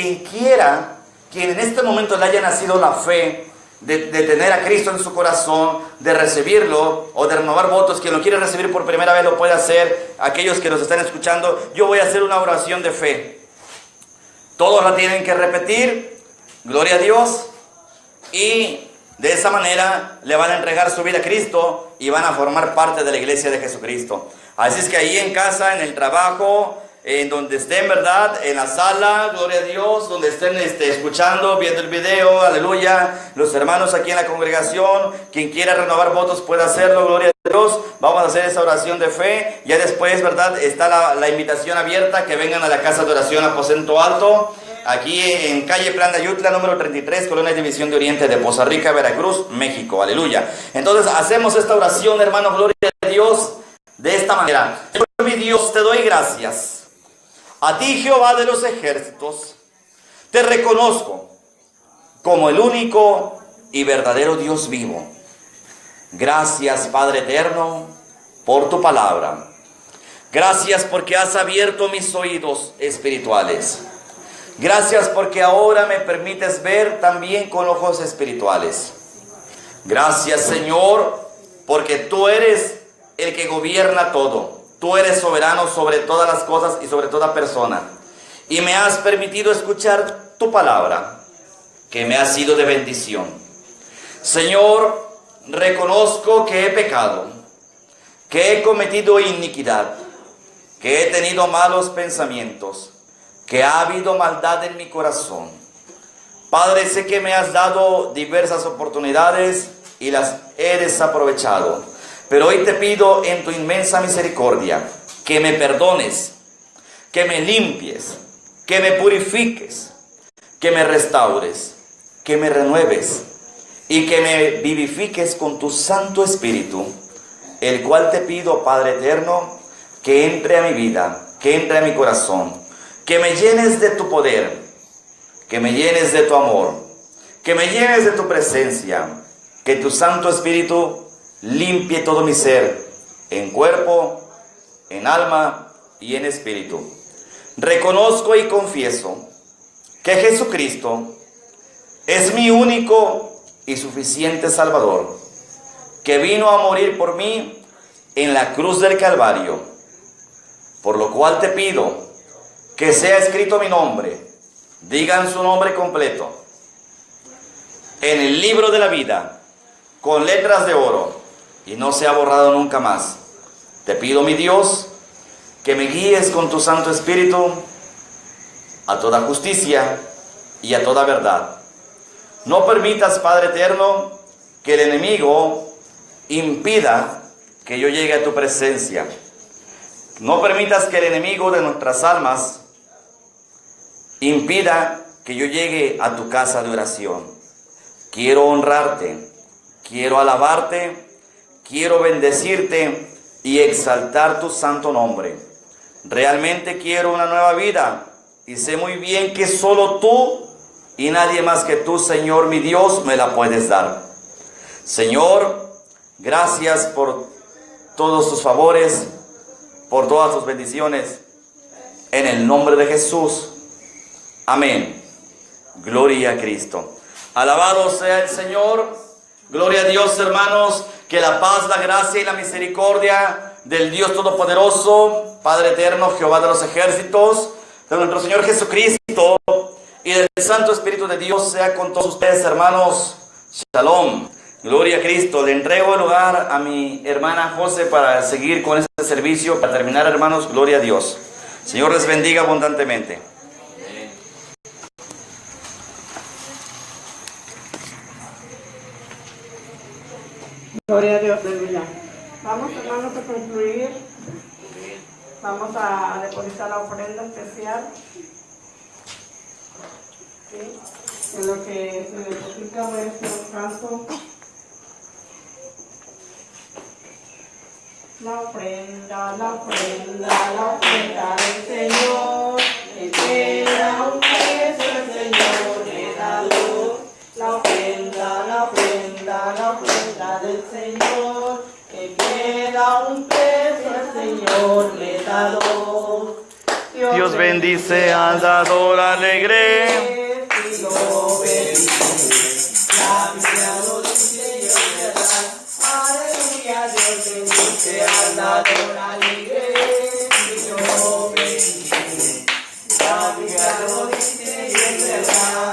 quien en este momento le haya nacido la fe de tener a Cristo en su corazón, de recibirlo o de renovar votos, quien lo quiere recibir por primera vez lo puede hacer. Aquellos que nos están escuchando, yo voy a hacer una oración de fe. Todos la tienen que repetir, gloria a Dios, y de esa manera le van a entregar su vida a Cristo y van a formar parte de la iglesia de Jesucristo. Así es que ahí en casa, en el trabajo, en donde estén, ¿verdad?, en la sala, gloria a Dios, donde estén escuchando, viendo el video, aleluya, los hermanos aquí en la congregación, quien quiera renovar votos puede hacerlo, gloria a Dios. Vamos a hacer esa oración de fe. Ya después, ¿verdad?, está la invitación abierta, que vengan a la casa de oración Aposento Alto, aquí en calle Plan de Ayutla, número 33, Colonia División de Oriente de Poza Rica, Veracruz, México, aleluya. Entonces hacemos esta oración, hermanos, gloria a Dios, de esta manera. Señor mi Dios, te doy gracias. A ti, Jehová de los ejércitos, te reconozco como el único y verdadero Dios vivo. Gracias, Padre eterno, por tu palabra. Gracias porque has abierto mis oídos espirituales. Gracias porque ahora me permites ver también con ojos espirituales. Gracias, Señor, porque tú eres el que gobierna todo. Tú eres soberano sobre todas las cosas y sobre toda persona. Y me has permitido escuchar tu palabra, que me ha sido de bendición. Señor, reconozco que he pecado, que he cometido iniquidad, que he tenido malos pensamientos, que ha habido maldad en mi corazón. Padre, sé que me has dado diversas oportunidades y las he desaprovechado. Pero hoy te pido en tu inmensa misericordia que me perdones, que me limpies, que me purifiques, que me restaures, que me renueves y que me vivifiques con tu Santo Espíritu, el cual te pido, Padre eterno, que entre a mi vida, que entre a mi corazón, que me llenes de tu poder, que me llenes de tu amor, que me llenes de tu presencia, que tu Santo Espíritu limpie todo mi ser, en cuerpo, en alma y en espíritu. Reconozco y confieso que Jesucristo es mi único y suficiente Salvador, que vino a morir por mí en la cruz del Calvario, por lo cual te pido que sea escrito mi nombre, digan su nombre completo, en el libro de la vida, con letras de oro, y no se ha borrado nunca más. Te pido, mi Dios, que me guíes con tu Santo Espíritu a toda justicia y a toda verdad. No permitas, Padre eterno, que el enemigo impida que yo llegue a tu presencia. No permitas que el enemigo de nuestras almas impida que yo llegue a tu casa de oración. Quiero honrarte, quiero alabarte, quiero bendecirte y exaltar tu santo nombre. Realmente quiero una nueva vida y sé muy bien que solo tú y nadie más que tú, Señor mi Dios, me la puedes dar. Señor, gracias por todos tus favores, por todas tus bendiciones. En el nombre de Jesús. Amén. Gloria a Cristo. Alabado sea el Señor. Gloria a Dios, hermanos. Que la paz, la gracia y la misericordia del Dios Todopoderoso, Padre eterno, Jehová de los ejércitos, de nuestro Señor Jesucristo y del Santo Espíritu de Dios sea con todos ustedes, hermanos. Shalom. Gloria a Cristo. Le entrego el lugar a mi hermana José para seguir con este servicio. Para terminar, hermanos, gloria a Dios. Señor les bendiga abundantemente. Gloria a Dios, aleluya. Vamos, hermanos, a concluir. Vamos a depositar la ofrenda especial. ¿Sí? En lo que se deposita nuestro canto. La ofrenda del Señor. Que queda un peso, el Señor le da luz. La ofrenda del Señor, que queda un peso, el Señor le da dos. Dios bendice al dador alegre. Dios bendice, la Biblia lo dice y es verdad. Aleluya, Dios bendice al dador alegre. Dios bendice, la Biblia lo dice y es verdad.